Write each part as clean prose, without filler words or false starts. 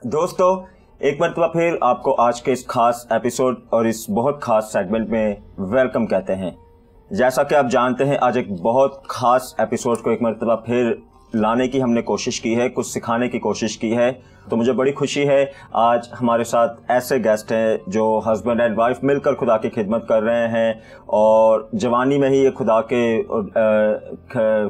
दोस्तों एक मरतबा फिर आपको आज के इस खास एपिसोड और इस बहुत खास सेगमेंट में वेलकम कहते हैं। जैसा कि आप जानते हैं आज एक बहुत खास एपिसोड को एक मरतबा फिर लाने की हमने कोशिश की है, कुछ सिखाने की कोशिश की है। तो मुझे बड़ी खुशी है आज हमारे साथ ऐसे गेस्ट हैं जो हस्बैंड एंड वाइफ मिलकर खुदा की खिदमत कर रहे हैं और जवानी में ही ये खुदा के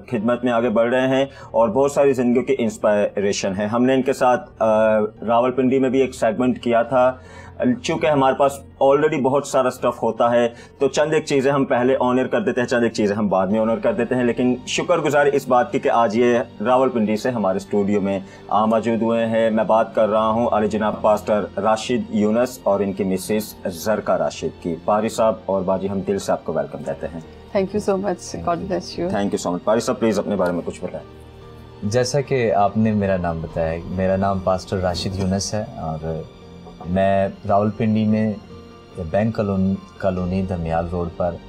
खिदमत में आगे बढ़ रहे हैं और बहुत सारी ज़िंदगी की इंस्पायरेशन है। हमने इनके साथ रावलपिंडी में भी एक सेगमेंट किया था। चूँकि हमारे पास ऑलरेडी बहुत सारा स्टफ होता है तो चंद एक चीज़ें हम पहले ऑनर कर देते हैं, चंद एक चीज़ें हम बाद में ऑनर कर देते हैं। लेकिन शुक्रगुजार इस बात की कि आज ये रावलपिंडी से हमारे स्टूडियो में मौजूद हुए हैं। मैं बात कर रहा हूँ अली जनाब पास्टर राशिद यूनुस और इनकी मिसेस जरका राशिद की। पारी साहब और बाजी हम दिल से आपको वेलकम कहते हैं। Thank you so much, God bless you. Thank you so much. पारी साहब प्लीज़ अपने बारे में कुछ बताएं। जैसा कि आपने मेरा नाम बताया, मेरा नाम पास्टर राशिद यूनुस है और मैं रावलपिंडी में बैंक कॉलोनी धमियाल रोड पर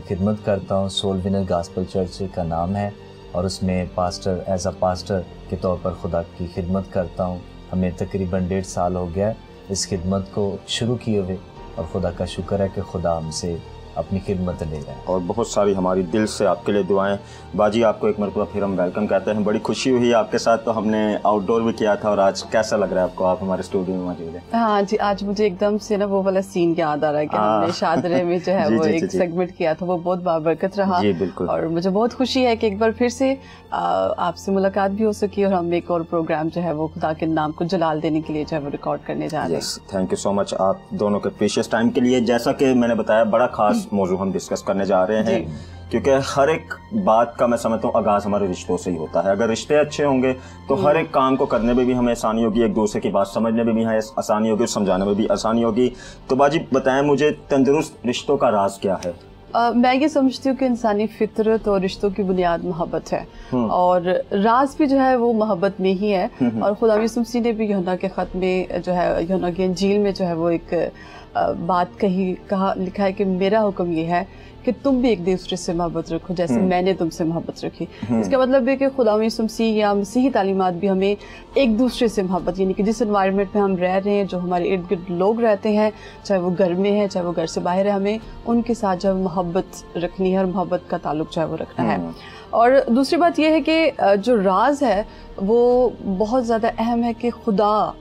खिदमत करता हूँ। सोल विनर गॉस्पेल चर्च का नाम है और उसमें पास्टर एज अ पास्टर के तौर पर खुदा की खिदमत करता हूँ। हमें तकरीबन 1.5 साल हो गया इस खिदमत को शुरू किए हुए और खुदा का शुक्र है कि खुदा हमसे अपनी खिदमत ले रहा है। और बहुत सारी हमारी दिल से आपके लिए दुआएं। बाजी आपको एक मरतबा फिर हम वेलकम कहते हैं। बड़ी खुशी हुई आपके साथ, तो हमने आउटडोर भी किया था और आज कैसा लग रहा है आपको, आप हमारे स्टूडियो में मौजूद हैं? हाँ जी, आज मुझे एकदम से ना वो वाला सीन याद आ रहा है कि हमने शादरे में जो है वो एक सेगमेंट किया था, वो बहुत बाबरकत रहा। जी बिल्कुल। और मुझे बहुत खुशी है कि एक बार फिर से आपसे मुलाकात भी हो सकी और हम एक और प्रोग्राम जो है वो खुदा के नाम को जलाल देने के लिए जो है वो रिकॉर्ड करने जा रहे हैं। थैंक यू सो मच आप दोनों के प्रीशियस टाइम के लिए। जैसा कि मैंने बताया बड़ा खास मौजू हम डिस्कस करने जा रहे हैं क्योंकि हर एक बात का मैं समझता हूँ आगाज़ हमारे रिश्तों से ही होता है। अगर रिश्ते अच्छे होंगे तो हर एक काम को करने में भी हमें आसानी होगी, एक दूसरे की बात समझने में भी हमें आसानी होगी, समझाने में भी आसानी होगी। तो बाजी बताएं मुझे तंदुरुस्त रिश्तों का राज क्या है? मैं ये समझती हूँ कि इंसानी फितरत और रिश्तों की बुनियाद मोहब्बत है और राज भी जो है वो मोहब्बत में ही है। और खुदा यीशु मसीह ने भी यूहन्ना के ख़त में जो है यूहन्ना की इंजील में जो है वो एक बात लिखा है कि मेरा हुक्म ये है कि तुम भी एक दूसरे से मोहब्बत रखो जैसे मैंने तुमसे मोहब्बत रखी। इसका मतलब है कि खुदा यीशु मसीह या मसीही तालीमात भी हमें एक दूसरे से मोहब्बत, यानी कि जिस एनवायरनमेंट में हम रह रहे हैं, जो हमारे इर्द गिर्द लोग रहते हैं, चाहे वो घर में है चाहे वो घर से बाहर है, हमें उनके साथ जो है मोहब्बत रखनी है और मोहब्बत का ताल्लुक जो है वो रखना है। और दूसरी बात यह है कि जो राज है वो बहुत ज़्यादा अहम है कि खुदा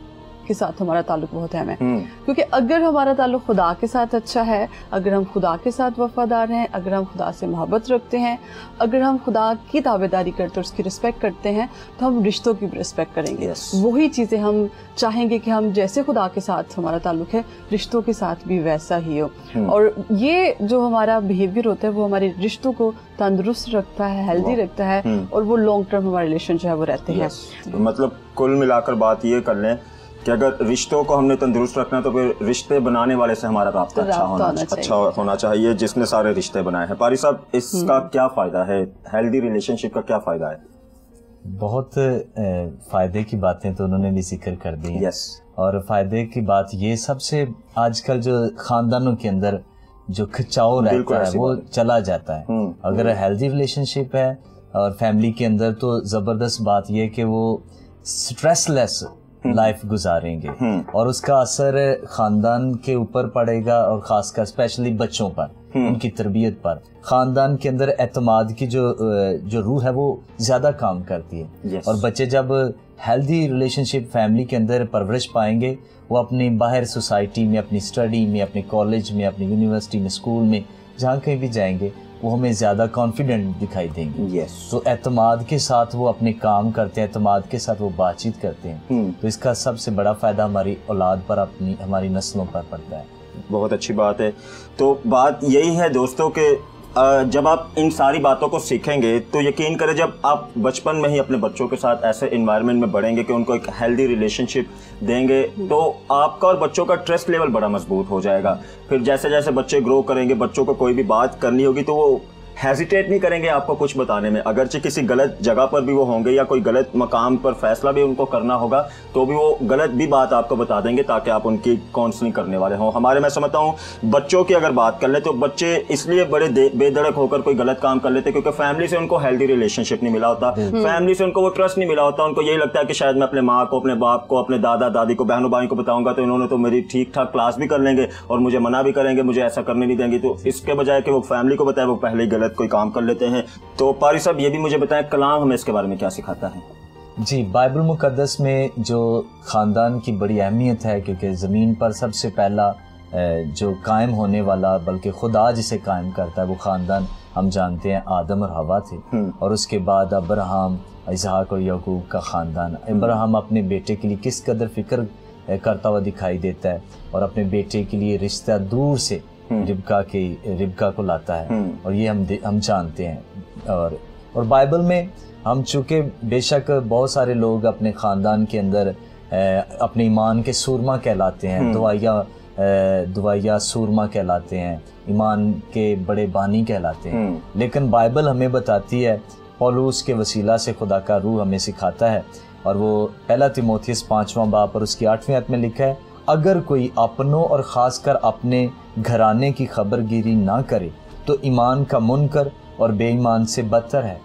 के साथ हमारा ताल्लुक बहुत अहम है। क्योंकि अगर हमारा ताल्लुक खुदा के साथ अच्छा है, अगर हम खुदा के साथ वफादार हैं, अगर हम खुदा से मोहब्बत रखते हैं, अगर हम खुदा की ताबेदारी करते हैं, उसकी रिस्पेक्ट करते हैं, तो हम रिश्तों की भी रिस्पेक्ट करेंगे। वही चीज़ें हम चाहेंगे कि हम जैसे खुदा के साथ हमारा ताल्लुक है, रिश्तों के साथ भी वैसा ही हो। और ये जो हमारा बिहेवियर होता है वो हमारे रिश्तों को तंदुरुस्त रखता है, हेल्दी रखता है और वो लॉन्ग टर्म हमारे रिलेशन जो है वो रहते हैं। मतलब कुल मिलाकर बात ये कर लें कि अगर रिश्तों को हमने तंदुरुस्त रखना तो फिर रिश्ते बनाने वाले से हमारा राब्ता अच्छा होना चाहिए, जिसने सारे रिश्ते बनाए हैं। पारी साहब इसका क्या फ़ायदा है, हेल्दी रिलेशनशिप का क्या फ़ायदा है? बहुत फ़ायदे की बातें तो उन्होंने भी जिक्र कर दी हैं। और फ़ायदे की बात ये सबसे आजकल जो ख़ानदानों के अंदर जो खिंचाव रहता है वो चला जाता है। अगर हेल्दी रिलेशनशिप है और फैमिली के अंदर तो ज़बरदस्त बात ये कि वो स्ट्रेसलेस लाइफ गुजारेंगे और उसका असर खानदान के ऊपर पड़ेगा और खासकर स्पेशली बच्चों पर, उनकी तरबियत पर। खानदान के अंदर एतमाद की जो रूह है वो ज्यादा काम करती है। और बच्चे जब हेल्दी रिलेशनशिप फैमिली के अंदर परवरिश पाएंगे, वो अपनी बाहर सोसाइटी में, अपनी स्टडी में, अपने कॉलेज में, अपनी यूनिवर्सिटी में, स्कूल में, जहाँ कहीं भी जाएंगे वो हमें ज़्यादा कॉन्फिडेंट दिखाई देंगे। तो एतमाद के साथ वो अपने काम करते हैं, एतमाद के साथ वो बातचीत करते हैं। तो इसका सबसे बड़ा फ़ायदा हमारी औलाद पर, हमारी नस्लों पर पड़ता है। बहुत अच्छी बात है। तो बात यही है दोस्तों कि जब आप इन सारी बातों को सीखेंगे तो यकीन करें जब आप बचपन में ही अपने बच्चों के साथ ऐसे इन्वायरमेंट में बढ़ेंगे कि उनको एक हेल्दी रिलेशनशिप देंगे तो आपका और बच्चों का ट्रस्ट लेवल बड़ा मजबूत हो जाएगा। फिर जैसे जैसे बच्चे ग्रो करेंगे, बच्चों को कोई भी बात करनी होगी तो वो ہیزیٹیٹ نہیں کریں گے آپ کو کچھ بتانے میں. اگرچہ کسی غلط جگہ پر بھی وہ ہوں گے یا کوئی غلط مقام پر فیصلہ بھی ان کو کرنا ہوگا تو بھی وہ غلط بھی بات آپ کو بتا دیں گے تاکہ آپ ان کی کاؤنسلنگ کرنے والے ہوں. ہمارے میں سمجھتا ہوں بچوں کی اگر بات کر لیں تو بچے اس لیے بڑے بے دھڑک ہو کر کوئی غلط کام کر لیتے کیونکہ فیملی سے ان کو ہیلدی ریلیشن شپ نہیں ملا ہوتا, فیملی سے ان کو وہ ٹرسٹ نہیں ملا ہوتا. ان کو یہی لگتا ہے کہ شاید میں اپنے ماں کو, اپنے باپ کو, اپنے دادا دادی کو, بہنوں بھائیوں کو بتاؤں گا تو انہوں نے تو میری ٹھیک ٹھاک کلاس بھی کر لیں گے اور مجھے منع بھی کریں گے, مجھے ایسا کرنے نہیں دیں گے. تو اس کے بجائے کہ وہ فیملی کو بتائے وہ پہلے ہی غلط کوئی کام کر لیتے ہیں. تو پاری صاحب یہ بھی مجھے بتائیں کلام ہمیں اس کے بارے میں کیا سکھاتا ہے؟ جی, بائبل مقدس میں جو خاندان کی بڑی اہمیت ہے کیونکہ زمین پر سب سے پہلا جو قائم ہونے والا بلکہ خدا جسے قائم کرتا ہے وہ خاندان ہم جانتے ہیں آدم اور حوا تھے, اور اس کے بعد ابراہم, اسحاق اور یعقوب کا خاندان. ابراہم اپنے بیٹے کے لیے کس قدر فکر کرتا ہوا دکھائی دیتا ہے اور اپنے بیٹے کے لیے رشتہ دور سے ربکا کو لاتا ہے, اور یہ ہم جانتے ہیں. اور بائبل میں ہم چونکہ بے شک بہت سارے لوگ اپنے خاندان کے اندر اپنے ایمان کے سورما کہلاتے ہیں, دعائیا سورما کہلاتے ہیں, ایمان کے بڑے بانی کہلاتے ہیں. لیکن بائبل ہمیں بتاتی ہے, پولس کے وسیلہ سے خدا کا روح ہمیں سکھاتا ہے, اور وہ پہلا تیموتھیوس 5واں باب اور اس کی 8ویں آیت میں لکھا ہے, اگر کوئی اپنوں اور خاص کر اپنے گھرانے کی خبر گیری نہ کرے تو ایمان کا منکر اور بے ایمان سے بدتر ہے.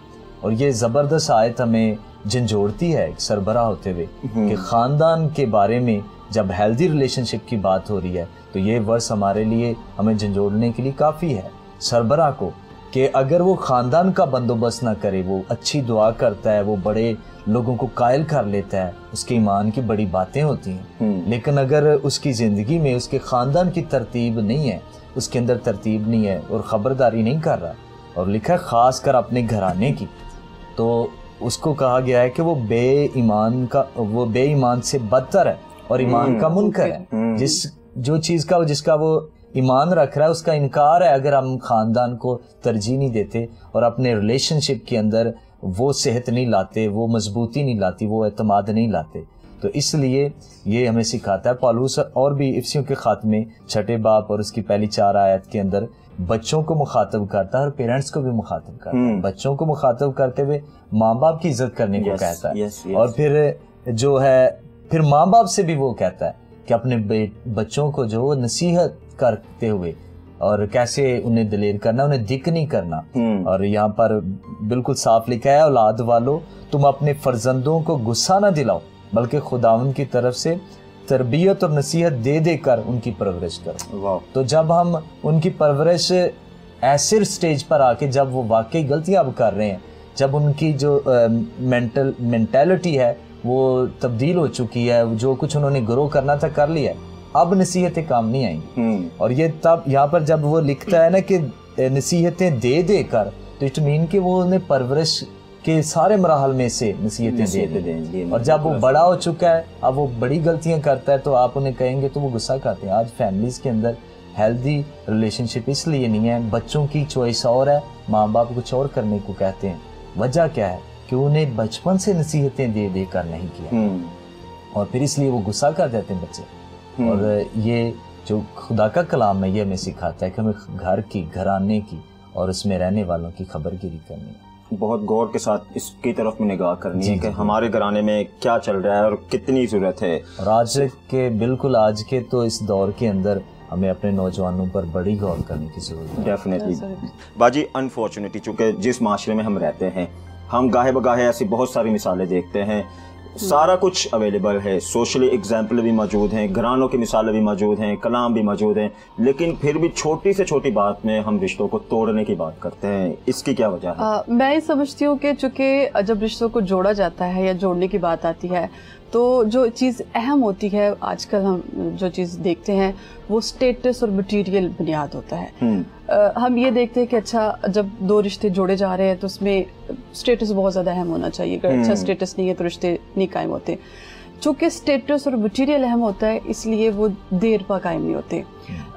اور یہ زبردست آیت ہمیں جھنجھوڑتی ہے ایک سربراہ ہوتے ہوئے کہ خاندان کے بارے میں جب ہیلدی ریلیشن شپ کی بات ہو رہی ہے تو یہ ورس ہمارے لیے ہمیں جھنجھوڑنے کے لیے کافی ہے سربراہ کو, کہ اگر وہ خاندان کا بندوبست نہ کرے, وہ اچھی دعا کرتا ہے, وہ بڑے لوگوں کو قائل کر لیتا ہے, اس کے ایمان کی بڑی باتیں ہوتی ہیں, لیکن اگر اس کی زندگی میں اس کے خاندان کی ترتیب نہیں ہے, اس کے اندر ترتیب نہیں ہے اور خبرداری نہیں کر رہا, اور لکھا ہے خاص کر اپنے گھرانے کی, تو اس کو کہا گیا ہے کہ وہ بے ایمان سے بدتر ہے اور ایمان کا منکر ہے. جس کا وہ ایمان رکھ رہا ہے اس کا انکار ہے اگر ہم خاندان کو ترجیح نہیں دیتے اور اپنے ریلیشن شپ کے اندر وہ صحت نہیں لاتے, وہ مضبوطی نہیں لاتی, وہ اعتماد نہیں لاتے. تو اس لیے یہ ہمیں سکھاتا ہے پالوس, اور بھی افسیوں کے خاتمے 6 باب اور اس کی پہلی 4 آیت کے اندر بچوں کو مخاطب کرتا ہے اور پیرنٹس کو بھی مخاطب کرتا ہے. بچوں کو مخاطب کرتے ہوئے ماں باپ کی عزت کرنے کو کہتا ہے, اور پھر ماں باپ سے بھی وہ کہتا ہے کہ اپنے بچوں کو جو نصیحت کرتے ہوئے اور کیسے انہیں دلیر کرنا, انہیں دک نہیں کرنا. اور یہاں پر بالکل صاف لکھا ہے, اولاد والو تم اپنے فرزندوں کو غصہ نہ دلاؤ بلکہ خداوند کی طرف سے تربیت اور نصیحت دے دے کر ان کی پرورش کرو. تو جب ہم ان کی پرورش ایسے سٹیج پر آ کے جب وہ واقعی غلطیاں اب کر رہے ہیں, جب ان کی جو مینٹیلٹی ہے وہ تبدیل ہو چکی ہے, جو کچھ انہوں نے گرو کرنا تھا کر لیا ہے, اب نصیحتیں کام نہیں آئیں. اور یہ تب یہاں پر جب وہ لکھتا ہے نا کہ نصیحتیں دے دے کر, تو اٹ مین کہ وہ انہیں پرورش کے سارے مراحل میں سے نصیحتیں دیں. اور جب وہ بڑا ہو چکا ہے, اب وہ بڑی غلطیاں کرتا ہے تو آپ انہیں کہیں گے تو وہ غصہ کرتے ہیں. آج فیملیز کے اندر ہیلدی ریلیشن شپ اس لیے نہیں ہے, بچوں کی چوائس اور ہے, ماں باپ کچھ اور کرنے کو کہتے ہیں. وجہ کیا ہے کہ انہیں بچپن سے نصیحتیں دے دے کر نہیں کیا, اور پھر اس لیے وہ غصہ کر دیتے ہیں بچے. اور یہ جو خدا کا کلام ہے یہ ہمیں سکھاتا ہے کہ ہمیں گھر کی, گھرانے کی اور اس میں رہنے والوں کی خبر گیری کرنی ہے. بہت غور کے ساتھ اس کی طرف میں نگاہ کرنی ہے کہ ہمارے گھرانے میں کیا چل رہا ہے اور کتنی ضرورت ہے. اور آج کے تو اس دور کے اندر ہمیں اپنے نوجوانوں پر بڑی غور کرنے کی ضرورت ہے. ڈیفینیٹلی باجی, انفارچونیٹلی چونکہ جس معاشرے میں ہم رہتے ہیں ہم گاہے بگاہے ایسی بہت ساری مثالیں دیکھتے ہیں, سارا کچھ اویلیبل ہے, سوشلی ایگزامپل بھی موجود ہیں, گھرانوں کی مثالیں بھی موجود ہیں, کلام بھی موجود ہیں, لیکن پھر بھی چھوٹی سے چھوٹی بات میں ہم رشتوں کو توڑنے کی بات کرتے ہیں. اس کی کیا وجہ ہے؟ میں یہ سمجھتی ہوں کہ چونکہ جب رشتوں کو جوڑا جاتا ہے یا جوڑنے کی بات آتی ہے تو جو چیز اہم ہوتی ہے, آج کل ہم جو چیز دیکھتے ہیں وہ سٹیٹس اور مٹیریل بنیاد ہوتا ہے. ہم یہ دیکھتے ہیں کہ اچھا جب 2 رشتے جوڑے جا رہے ہیں تو اس میں سٹیٹس بہت زیادہ اہم ہونا چاہیے, اگر اچھا سٹیٹس نہیں ہے تو رشتے نہیں قائم ہوتے. چونکہ سٹیٹس اور مٹیریل اہم ہوتا ہے اس لیے وہ دیر پا قائم نہیں ہوتے.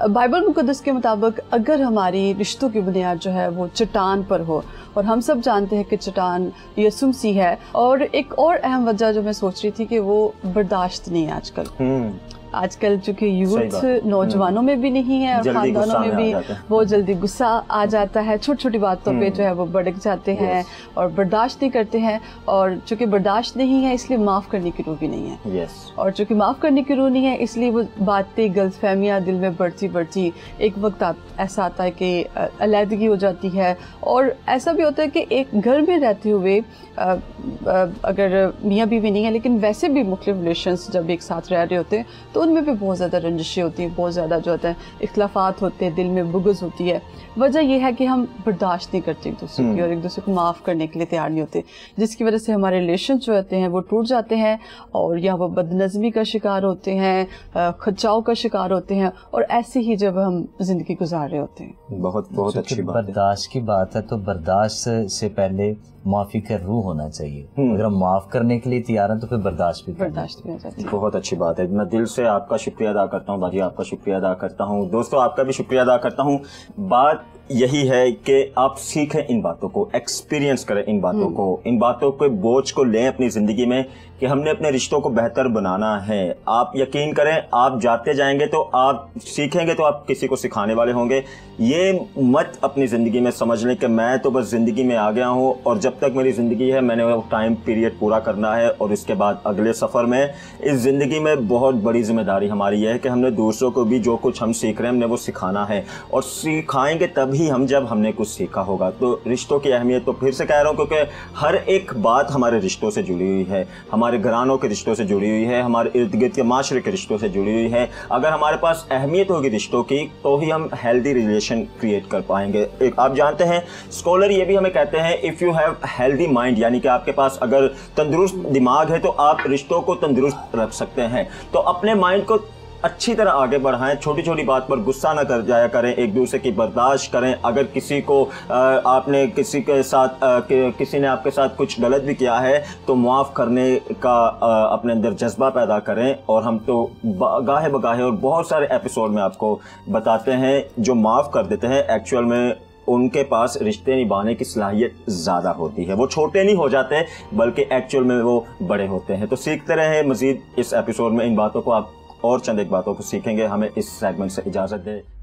बाइबल मुकद्दस के मुताबिक अगर हमारी रिश्तों की बुनियाद जो है वो चट्टान पर हो, और हम सब जानते हैं कि चट्टान यीशु मसीह है, और एक और अहम वजह जो मैं सोच रही थी कि वो बर्दाश्त नहीं है आजकल चूंकि यूथ नौजवानों में भी नहीं है और खानदानों में भी बहुत जल्दी गुस्सा आ जाता है, छोटी छोटी बातों पे जो है वो भड़क जाते हैं और बर्दाश्त नहीं करते हैं, और चूंकि बर्दाश्त नहीं है इसलिए माफ़ करने की रूह भी नहीं है, और चूंकि माफ़ करने की रूह नहीं है इसलिए वो बातें गलतफहमियाँ दिल में बढ़ती एक वक्त ऐसा आता है कि अलहदगी हो जाती है, और ऐसा भी होता है कि एक घर में रहते हुए अगर मियाँ बीवी नहीं है लेकिन वैसे भी मुख्तलिफ रिलेशंस जब एक साथ रह रहे होते हैं तो उनमें भी बहुत ज़्यादा रंजिशें होती हैं, बहुत ज़्यादा जो होता है इख्तलाफात होते हैं, दिल में बुग़्ज़ होती है। वजह यह है कि हम बर्दाश्त नहीं करते एक दूसरे की और एक दूसरे को माफ़ करने के लिए तैयार नहीं होते, जिसकी वजह से हमारे रिलेशन जो होते हैं वो टूट जाते हैं और या वो बदनज़मी का शिकार होते हैं, खचाव का शिकार होते हैं, और ऐसे ही जब हम ज़िंदगी गुजार रहे होते हैं। बहुत अच्छी बात है। बर्दाश्त की बात है तो बर्दाश्त से पहले माफ़ी का रूह होना चाहिए। अगर हम माफ़ करने के लिए तैयार हैं तो फिर बर्दाश्त भी हो जाती है। बहुत अच्छी बात है। मैं दिल से आपका शुक्रिया अदा करता हूँ, बाजी आपका शुक्रिया अदा करता हूँ, दोस्तों आपका भी शुक्रिया अदा करता हूँ। बात यही है कि आप सीखें इन बातों को, एक्सपीरियंस करें इन बातों को, इन बातों के बोझ को लें अपनी ज़िंदगी में कि हमने अपने रिश्तों को बेहतर बनाना है। आप यकीन करें, आप जाते जाएंगे तो आप सीखेंगे तो आप किसी को सिखाने वाले होंगे। ये मत अपनी ज़िंदगी में समझ लें कि मैं तो बस ज़िंदगी में आ गया हूँ और जब तक मेरी ज़िंदगी है मैंने वो टाइम पीरियड पूरा करना है और इसके बाद अगले सफ़र में इस ज़िंदगी में बहुत बड़ी जिम्मेदारी हमारी है कि हमने दूसरों को भी जो कुछ हम सीख रहे हैं हमने वो सिखाना है, और सिखाएंगे तभी हम जब हमने कुछ सीखा होगा। तो रिश्तों की अहमियत तो फिर से कह रहा हूँ क्योंकि हर एक बात हमारे रिश्तों से जुड़ी हुई है, हमारे घरानों के रिश्तों से जुड़ी हुई है, हमारे इर्द गिर्द के माशरे के रिश्तों से जुड़ी हुई है। अगर हमारे पास अहमियत होगी रिश्तों की तो ही हम हेल्दी रिलेशन क्रिएट कर पाएंगे। एक आप जानते हैं स्कॉलर ये भी हमें कहते हैं if you have healthy mind, यानी कि आपके पास अगर तंदुरुस्त दिमाग है तो आप रिश्तों को तंदुरुस्त रख सकते हैं। तो अपने माइंड को अच्छी तरह आगे बढ़ाएं, छोटी छोटी बात पर गुस्सा न कर जाया करें, एक दूसरे की बर्दाश्त करें। अगर किसी को आपने किसी के साथ किसी ने आपके साथ कुछ गलत भी किया है तो माफ़ करने का अपने अंदर जज्बा पैदा करें। और हम तो गाहे बगाहे और बहुत सारे एपिसोड में आपको बताते हैं जो माफ़ कर देते हैं एक्चुअल में उनके पास रिश्ते निभाने की सलाहियत ज़्यादा होती है, वो छोटे नहीं हो जाते बल्कि एक्चुअल में वो बड़े होते हैं। तो सीखते रहें मज़ीद इस एपिसोड में इन बातों को, आप और चंद एक बातों को सीखेंगे। हमें इस सेगमेंट से इजाज़त दें।